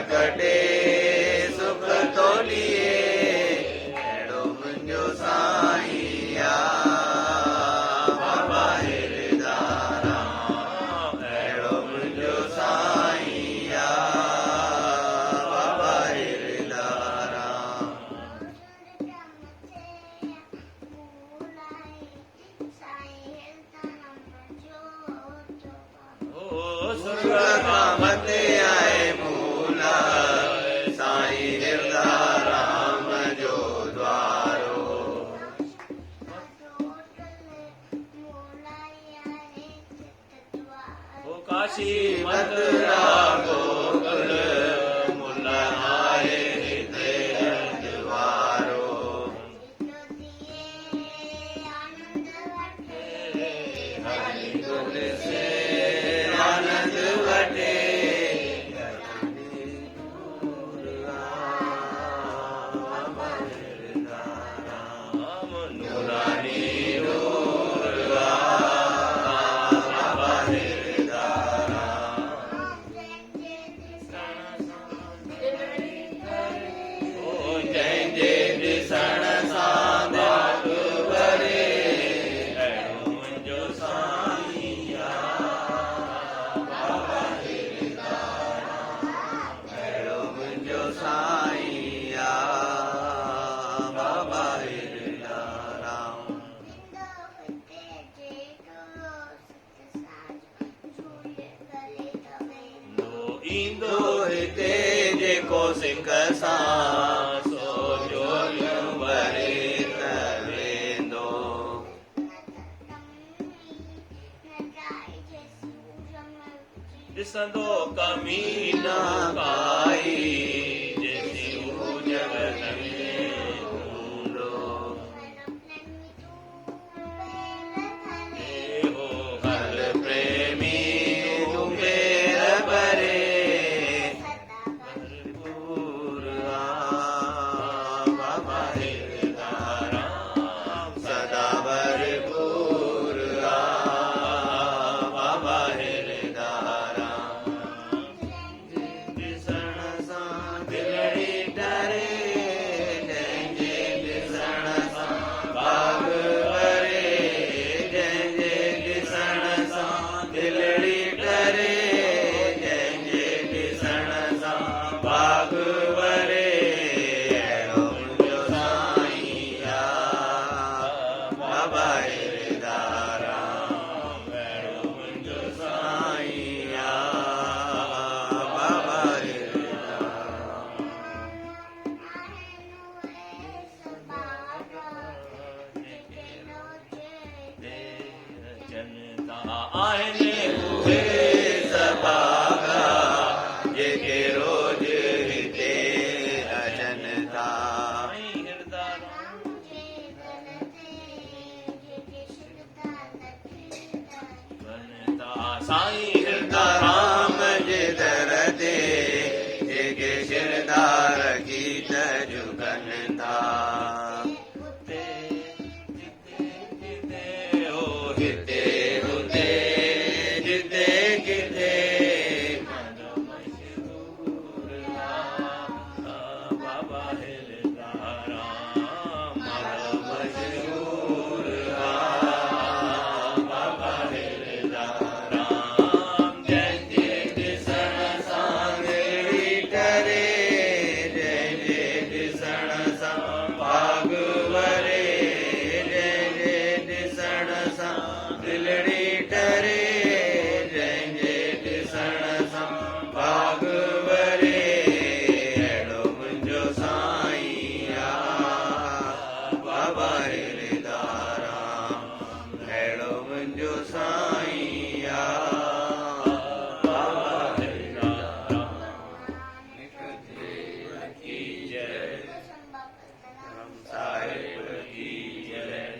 प्रकटे सुख तोलिए अहिड़ो मुंहिंजो साईं आ बाबा हिरदारा अहिड़ो मुंहिंजो साईं आ बाबा हिरदारा सुर्ग खां मथे आहे मूला साईं हिरदाराम जो द्वारो काशी मथुरा गोकुल मुल आहे हिते द्वारो हरि गुण से आनंद वठे नूरानी नूर बाबा हिरदारा जंहिंजे ॾिसण सां दिलि भरे अहिड़ो मुंहिंजो साईं आ बाबा हिरदारा अहिड़ो मुंहिंजो साईं आ बाबा हिरदारा ईंदो हिते जेको सिंह सां सो जोलियूं भरे त वेंदो ॾिसंदो कमी न काई जेसी हू जगत में हूंदो हो हर प्रेमी तूं मेर भरे भरपूर आ बाबा हिरदारा सदा भरपूर आ बाबा हिरदारा ॾिसण सां दिलड़ी डरे जंहिंजे ॾिसण सां बाग भरे जंहिंजे ॾिसण सां दिलड़ी डरे जंहिंजे ॾिसण सां बाग भरे अहिड़ो मुंहिंजो साईं आ बाबा हिरदारा अहिड़ो मुंहिंजो साईं आ बाबा हिरदारा जनता आहिनि उहे सभागा जेके रोज हिते अचनि था साईं हिरदाराम जे दर ते जेके शिरदार गीत जुगनि था हिते हुते जिते किथे मशहूर बाबा हिरदारा मशहूर बाबा हिरदारा जंहिंजे ॾिसण सां दिलि डरे जंहिंजे ॾिसण सां भाग भरे जंहिंजे ॾिसण सां दिलड़ी